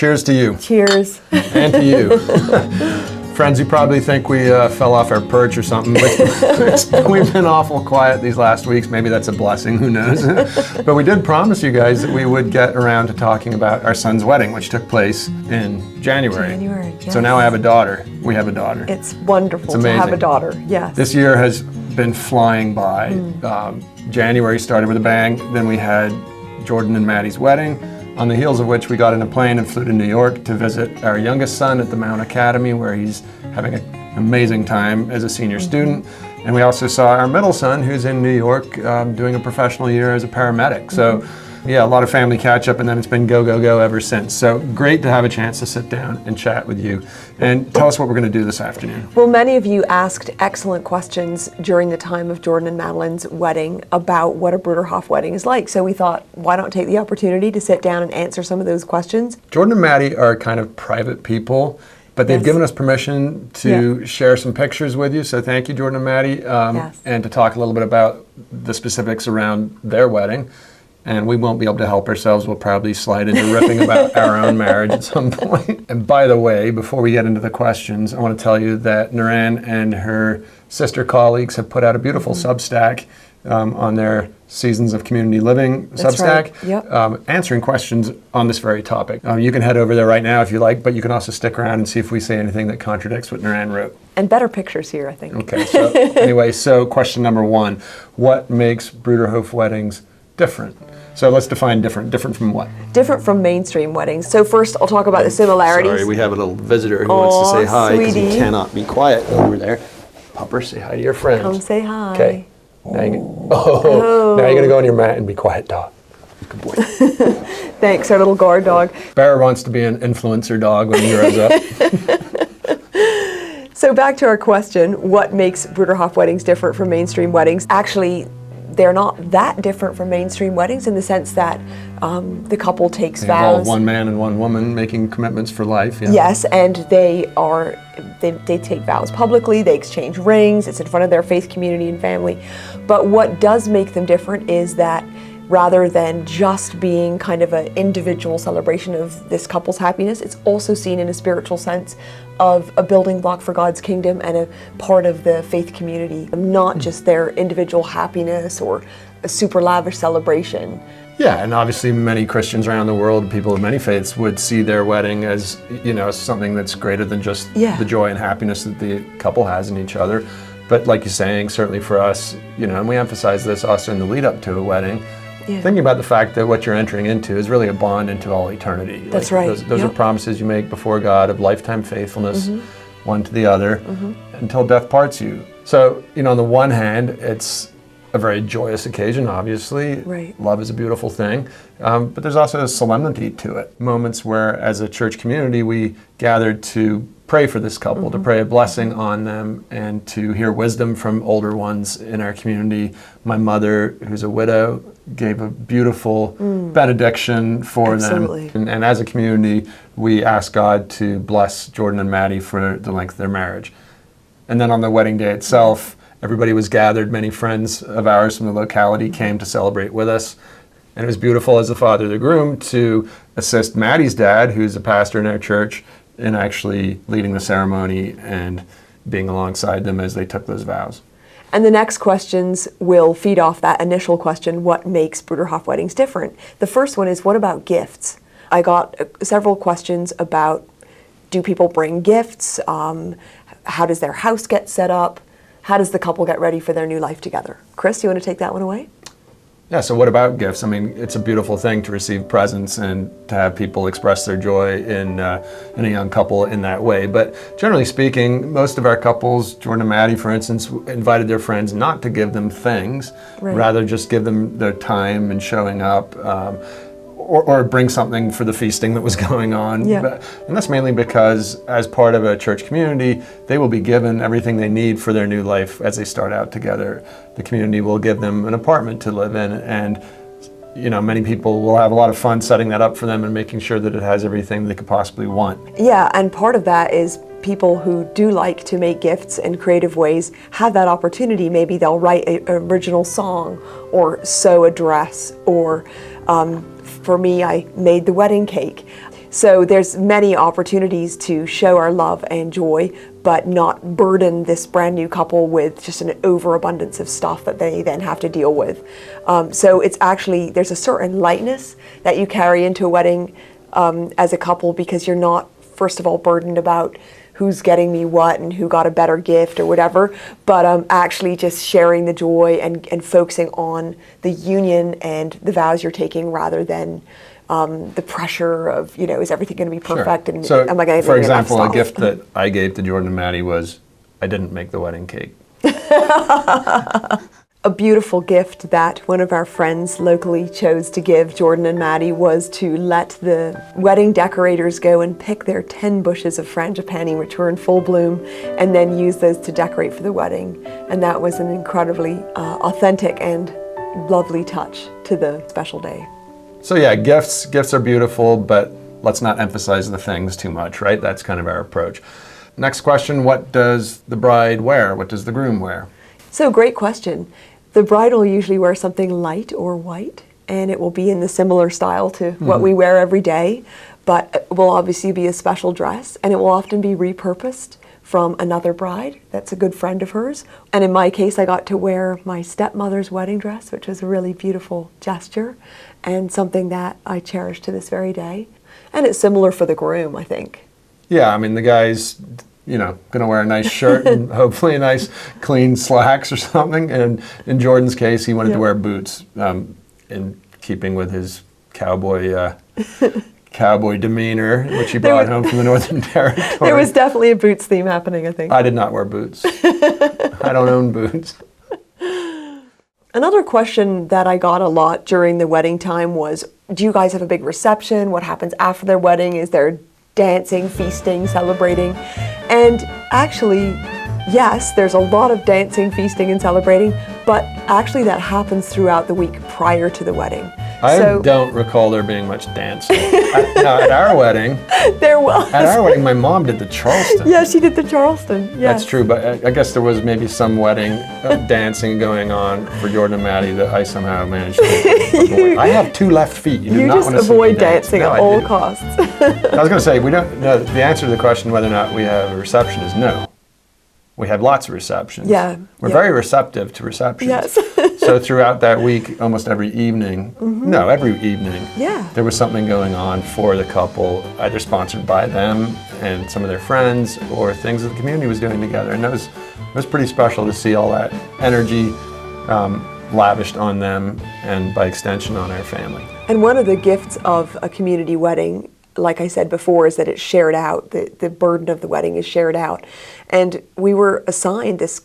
Cheers to you. Cheers. And to you. Friends, you probably think we fell off our perch or something, but we've been awful quiet these last weeks. Maybe that's a blessing, who knows? But we did promise you guys that we would get around to talking about our son's wedding, which took place in January. Yes. So now I have a daughter. We have a daughter. It's wonderful It's to have a amazing. daughter, yes. This year has been flying by. January started with a bang, then we had Jordan and Maddie's wedding, on the heels of which we got in a plane and flew to New York to visit our youngest son at the Mount Academy, where he's having an amazing time as a senior student. And we also saw our middle son, who's in New York doing a professional year as a paramedic. So yeah, a lot of family catch up, and then it's been go, go, go ever since. So great to have a chance to sit down and chat with you. And tell us what we're going to do this afternoon. Well, many of you asked excellent questions during the time of Jordan and Madeline's wedding about what a Bruderhof wedding is like. So we thought, why don't take the opportunity to sit down and answer some of those questions? Jordan and Maddie are kind of private people, but they've given us permission to share some pictures with you. So thank you, Jordan and Maddie, and to talk a little bit about the specifics around their wedding. And we won't be able to help ourselves. We'll probably slide into riffing about our own marriage at some point. And by the way, before we get into the questions, I want to tell you that Naran and her sister colleagues have put out a beautiful Substack on their Seasons of Community Living Substack, answering questions on this very topic. You can head over there right now if you like, but you can also stick around and see if we say anything that contradicts what Naran wrote. And better pictures here, I think. Okay, so anyway, so question number one, what makes Bruderhof weddings different? So let's define different. Different from what? Different from mainstream weddings. So first, I'll talk about the similarities. Sorry, we have a little visitor who wants to say hi because he cannot be quiet over there. Pupper, say hi to your friends. Come say hi. Okay. Now you're going to go on your mat and be quiet, dog. Good boy. Thanks, our little guard dog. Bear wants to be an influencer dog when he grows up. So back to our question, what makes Bruderhof weddings different from mainstream weddings? Actually, they're not that different from mainstream weddings in the sense that the couple takes vows. Involve one man and one woman making commitments for life. Yeah. Yes, and they take vows publicly, they exchange rings, it's in front of their faith community and family. But what does make them different is that rather than just being kind of an individual celebration of this couple's happiness, it's also seen in a spiritual sense of a building block for God's kingdom and a part of the faith community, not just their individual happiness or a super lavish celebration. Yeah, and obviously many Christians around the world, people of many faiths, would see their wedding as, something that's greater than just the joy and happiness that the couple has in each other. But like you're saying, certainly for us, and we emphasize this also in the lead up to a wedding, thinking about the fact that what you're entering into is really a bond into all eternity. That's right. Those are promises you make before God of lifetime faithfulness, one to the other, until death parts you. So, on the one hand, it's a very joyous occasion, obviously. Right. Love is a beautiful thing. But there's also a solemnity to it. Moments where, as a church community, we gathered to pray for this couple, to pray a blessing on them, and to hear wisdom from older ones in our community. My mother, who's a widow, gave a beautiful benediction for them. And as a community, we asked God to bless Jordan and Maddie for the length of their marriage. And then on the wedding day itself, everybody was gathered. Many friends of ours from the locality came to celebrate with us. And it was beautiful as the father of the groom to assist Maddie's dad, who's a pastor in our church, in actually leading the ceremony and being alongside them as they took those vows. And the next questions will feed off that initial question, what makes Bruderhof weddings different? The first one is, what about gifts? I got several questions about, do people bring gifts? How does their house get set up? How does the couple get ready for their new life together? Chris, you want to take that one away? Yeah, so what about gifts? I mean, it's a beautiful thing to receive presents and to have people express their joy in a young couple in that way. But generally speaking, most of our couples, Jordan and Maddie, for instance, invited their friends not to give them things, rather just give them their time and showing up, or bring something for the feasting that was going on. And that's mainly because as part of a church community, they will be given everything they need for their new life as they start out together. The community will give them an apartment to live in, and many people will have a lot of fun setting that up for them and making sure that it has everything they could possibly want. Yeah, and part of that is people who do like to make gifts in creative ways have that opportunity. Maybe they'll write an original song or sew a dress, or for me, I made the wedding cake. So there's many opportunities to show our love and joy, but not burden this brand new couple with just an overabundance of stuff that they then have to deal with. So it's actually, there's a certain lightness that you carry into a wedding as a couple, because you're not, first of all, burdened about who's getting me what and who got a better gift or whatever, but actually just sharing the joy and focusing on the union and the vows you're taking, rather than the pressure of, is everything going to be perfect? Sure. And So, am I going to for example, a gift that I gave to Jordan and Maddie was, I didn't make the wedding cake. A beautiful gift that one of our friends locally chose to give Jordan and Maddie was to let the wedding decorators go and pick their 10 bushes of frangipani, which were in full bloom, and then use those to decorate for the wedding. And that was an incredibly authentic and lovely touch to the special day. So yeah, gifts are beautiful, but let's not emphasize the things too much, right? That's kind of our approach. Next question, what does the bride wear? What does the groom wear? So great question. The bride will usually wear something light or white, and it will be in the similar style to what we wear every day, but it will obviously be a special dress, and it will often be repurposed from another bride that's a good friend of hers. And in my case, I got to wear my stepmother's wedding dress, which was a really beautiful gesture and something that I cherish to this very day. And it's similar for the groom, I think. Yeah, I mean, the guy's, going to wear a nice shirt and hopefully a nice clean slacks or something. And in Jordan's case, he wanted to wear boots, in keeping with his cowboy demeanor, which he brought home from the Northern Territory. There was definitely a boots theme happening, I think. I did not wear boots. I don't own boots. Another question that I got a lot during the wedding time was, do you guys have a big reception? What happens after their wedding? Is there dancing, feasting, celebrating? And actually, yes, there's a lot of dancing, feasting, and celebrating, but actually that happens throughout the week prior to the wedding. I don't recall there being much dancing. At our wedding, there was. At our wedding, my mom did the Charleston. Yeah, she did the Charleston. Yes. That's true, but I guess there was maybe some wedding dancing going on for Jordan and Maddie that I somehow managed to avoid. I have 2 left feet. You do not just want to avoid see me dance. dancing No, at I all do. costs. I was going to say, we don't. No, the answer to the question whether or not we have a reception is no. We have lots of receptions. Yeah. We're very receptive to receptions. Yes. So throughout that week, almost every evening, every evening, Yeah. there was something going on for the couple, either sponsored by them and some of their friends, or things that the community was doing together. And it was pretty special to see all that energy lavished on them, and by extension on our family. And one of the gifts of a community wedding, like I said before, is that it's shared out. The burden of the wedding is shared out. And we were assigned this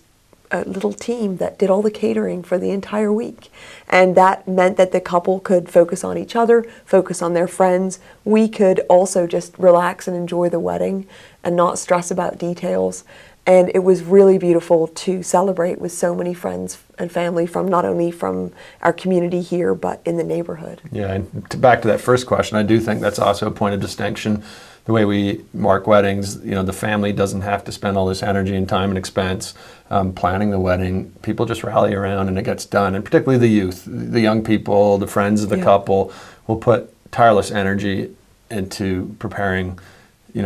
little team that did all the catering for the entire week. And that meant that the couple could focus on each other, focus on their friends. We could also just relax and enjoy the wedding and not stress about details. And it was really beautiful to celebrate with so many friends and family from not only from our community here, but in the neighborhood. Yeah, and back to that first question, I do think that's also a point of distinction. The way we mark weddings, the family doesn't have to spend all this energy and time and expense planning the wedding. People just rally around and it gets done. And particularly the youth, the young people, the friends of the couple will put tireless energy into preparing,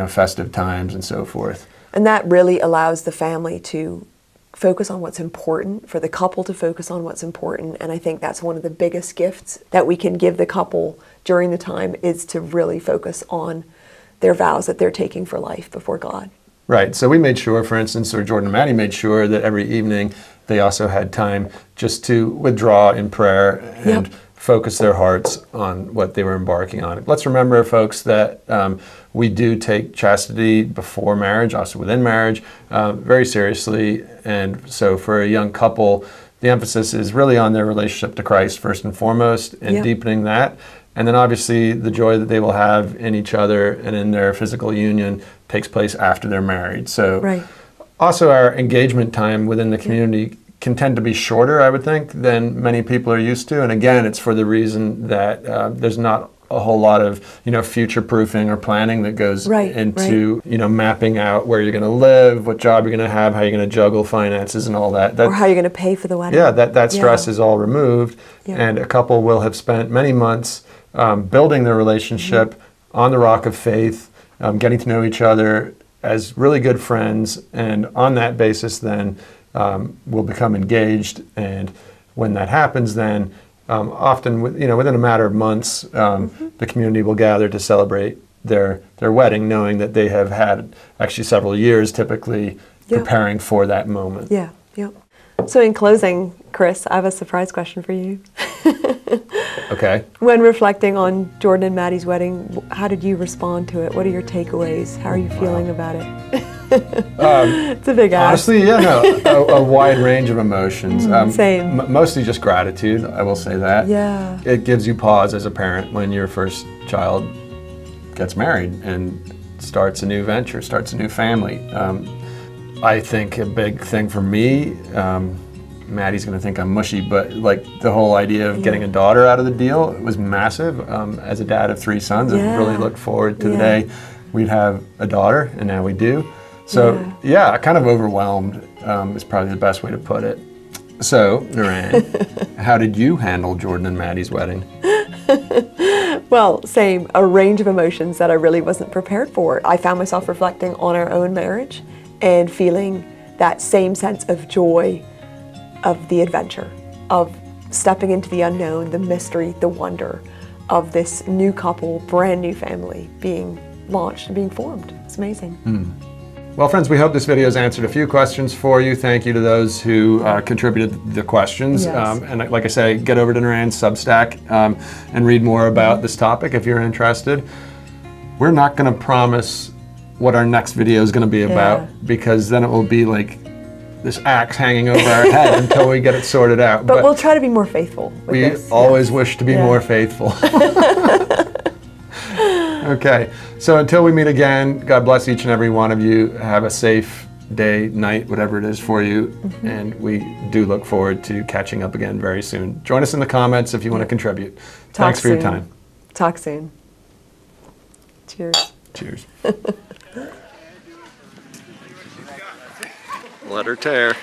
festive times and so forth. And that really allows the family to focus on what's important, for the couple to focus on what's important. And I think that's one of the biggest gifts that we can give the couple during the time, is to really focus on their vows that they're taking for life before God. Right. So we made sure, for instance, or Jordan and Maddie made sure that every evening they also had time just to withdraw in prayer and focus their hearts on what they were embarking on. Let's remember, folks, that we do take chastity before marriage, also within marriage, very seriously. And so for a young couple, the emphasis is really on their relationship to Christ first and foremost, and deepening that. And then obviously the joy that they will have in each other and in their physical union takes place after they're married. So also our engagement time within the community can tend to be shorter, I would think, than many people are used to. And again, it's for the reason that there's not a whole lot of, future proofing or planning that goes into, mapping out where you're going to live, what job you're going to have, how you're going to juggle finances and all that. Or how you're going to pay for the wedding. Yeah, that stress is all removed. And a couple will have spent many months building their relationship on the rock of faith, getting to know each other as really good friends, and on that basis then we'll become engaged. And when that happens then, often within a matter of months, the community will gather to celebrate their wedding, knowing that they have had actually several years typically preparing for that moment. Yeah, yeah. So in closing, Chris, I have a surprise question for you. Okay. When reflecting on Jordan and Maddie's wedding, how did you respond to it? What are your takeaways? How are you feeling about it? It's a big ask. Honestly, a wide range of emotions. Same. Mostly just gratitude, I will say that. Yeah. It gives you pause as a parent when your first child gets married and starts a new venture, starts a new family. I think a big thing for me, Maddie's going to think I'm mushy, but like the whole idea of getting a daughter out of the deal was massive. As a dad of 3 sons, I really looked forward to the day we'd have a daughter, and now we do. So kind of overwhelmed is probably the best way to put it. So, Naran, how did you handle Jordan and Maddie's wedding? Well, same, a range of emotions that I really wasn't prepared for. I found myself reflecting on our own marriage and feeling that same sense of joy of the adventure, of stepping into the unknown, the mystery, the wonder of this new couple, brand new family being launched and being formed. It's amazing. Well, friends, we hope this video has answered a few questions for you. Thank you to those who contributed the questions. Yes. And like I say, get over to Naran's Substack and read more about this topic if you're interested. We're not going to promise what our next video is going to be about, because then it will be like this axe hanging over our head until we get it sorted out. But we'll try to be more faithful with we this. always wish to be more faithful. Okay, so until we meet again, God bless each and every one of you. Have a safe day, night, whatever it is for you. And we do look forward to catching up again very soon. Join us in the comments if you want to contribute. Thanks for your time. Talk soon. Cheers. Cheers. Let her tear.